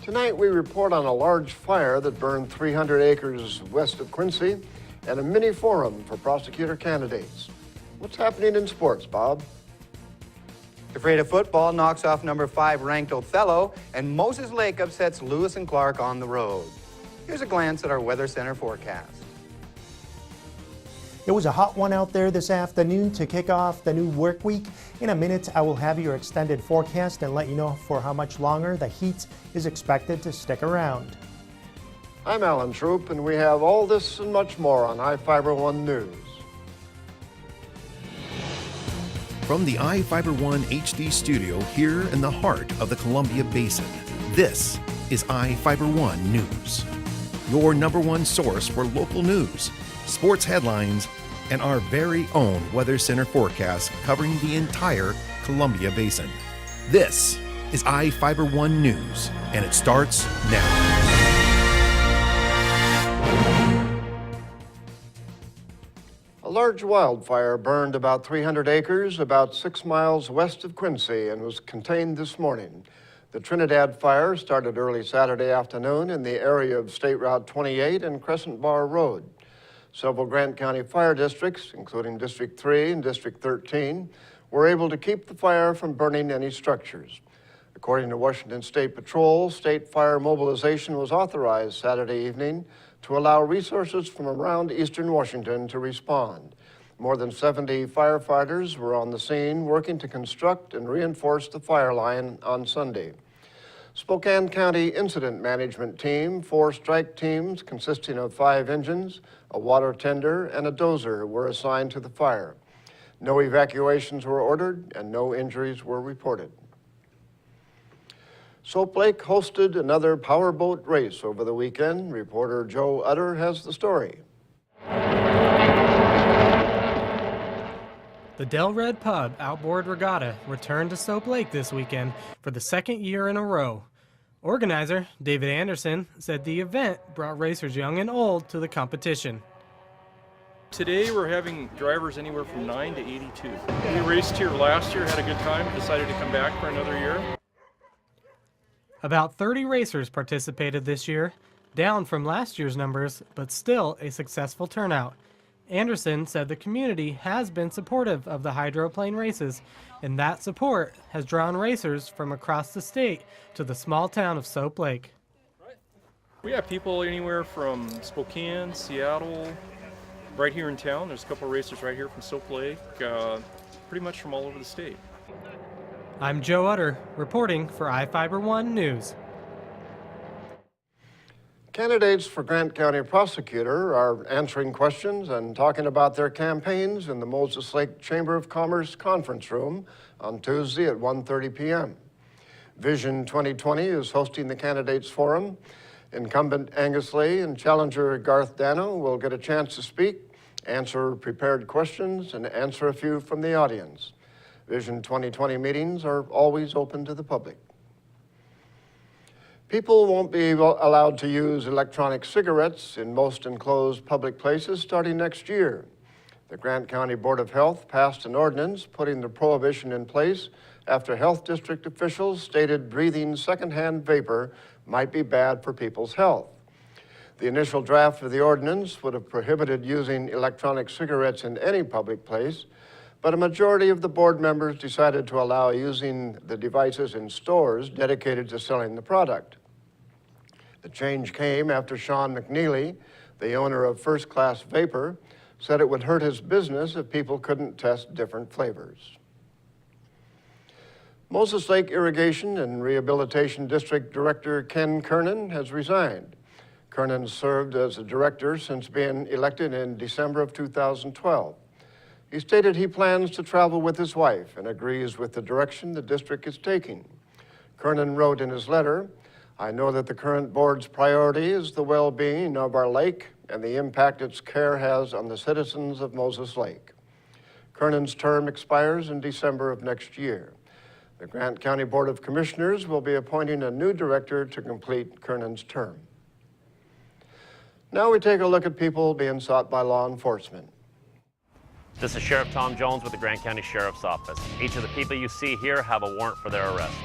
Tonight we report on a large fire that burned 300 acres west of Quincy and a mini forum for prosecutor candidates. What's happening in sports, Bob? The Freight of football knocks off number 5 ranked Othello, and Moses Lake upsets Lewis and Clark on the road. Here's a glance at our Weather Center forecast. It was a hot one out there this afternoon to kick off the new work week. In a minute, I will have your extended forecast and let you know for how much longer the heat is expected to stick around. I'm Alan Troop, and we have all this and much more on iFIBER 1 News. From the iFIBER 1 HD studio here in the heart of the Columbia Basin, this is iFIBER 1 News, your #1 source for local news, sports headlines, and our very own Weather Center forecast covering the entire Columbia Basin. This is iFIBER 1 News, and it starts now. A large wildfire burned about 300 acres about 6 miles west of Quincy and was contained this morning. The Trinidad fire started early Saturday afternoon in the area of State Route 28 and Crescent Bar Road. Several Grant County fire districts, including District 3 and District 13, were able to keep the fire from burning any structures. According to Washington State Patrol, state fire mobilization was authorized Saturday evening to allow resources from around eastern Washington to respond. More than 70 firefighters were on the scene working to construct and reinforce the fire line on Sunday. Spokane County Incident Management Team, 4 strike teams consisting of 5 engines, a water tender, and a dozer were assigned to the fire. No evacuations were ordered and no injuries were reported. Soap Lake hosted another powerboat race over the weekend. Reporter Joe Utter has the story. The Del Red Pub Outboard Regatta returned to Soap Lake this weekend for the 2nd year in a row. Organizer David Anderson said the event brought racers young and old to the competition. Today we're having drivers anywhere from 9 to 82. We raced here last year, had a good time, decided to come back for another year. About 30 racers participated this year, down from last year's numbers, but still a successful turnout. Anderson said the community has been supportive of the hydroplane races, and that support has drawn racers from across the state to the small town of Soap Lake. We have people anywhere from Spokane, Seattle, right here in town. There's a couple of racers right here from Soap Lake, pretty much from all over the state. I'm Joe Utter, reporting for iFIBER 1 News. Candidates for Grant County Prosecutor are answering questions and talking about their campaigns in the Moses Lake Chamber of Commerce conference room on Tuesday at 1:30 p.m. Vision 2020 is hosting the candidates forum. Incumbent Angus Lee and challenger Garth Dano will get a chance to speak, answer prepared questions, and answer a few from the audience. Vision 2020 meetings are always open to the public. People won't be allowed to use electronic cigarettes in most enclosed public places starting next year. The Grant County Board of Health passed an ordinance putting the prohibition in place after health district officials stated breathing secondhand vapor might be bad for people's health. The initial draft of the ordinance would have prohibited using electronic cigarettes in any public place, but a majority of the board members decided to allow using the devices in stores dedicated to selling the product. The change came after Sean McNeely, the owner of First Class Vapor, said it would hurt his business if people couldn't test different flavors. Moses Lake Irrigation and Rehabilitation District Director Ken Kernan has resigned. Kernan served as a director since being elected in December of 2012. He stated he plans to travel with his wife and agrees with the direction the district is taking. Kernan wrote in his letter, "I know that the current board's priority is the well-being of our lake and the impact its care has on the citizens of Moses Lake." Kernan's term expires in December of next year. The Grant County Board of Commissioners will be appointing a new director to complete Kernan's term. Now we take a look at people being sought by law enforcement. This is Sheriff Tom Jones with the Grant County Sheriff's Office. Each of the people you see here have a warrant for their arrest.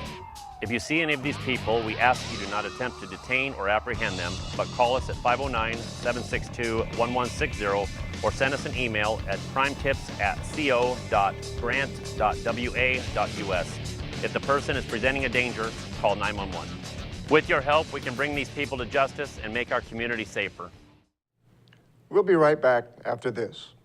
If you see any of these people, we ask you do not attempt to detain or apprehend them, but call us at 509-762-1160 or send us an email at crimetips@co.grant.wa.us. If the person is presenting a danger, call 911. With your help, we can bring these people to justice and make our community safer. We'll be right back after this.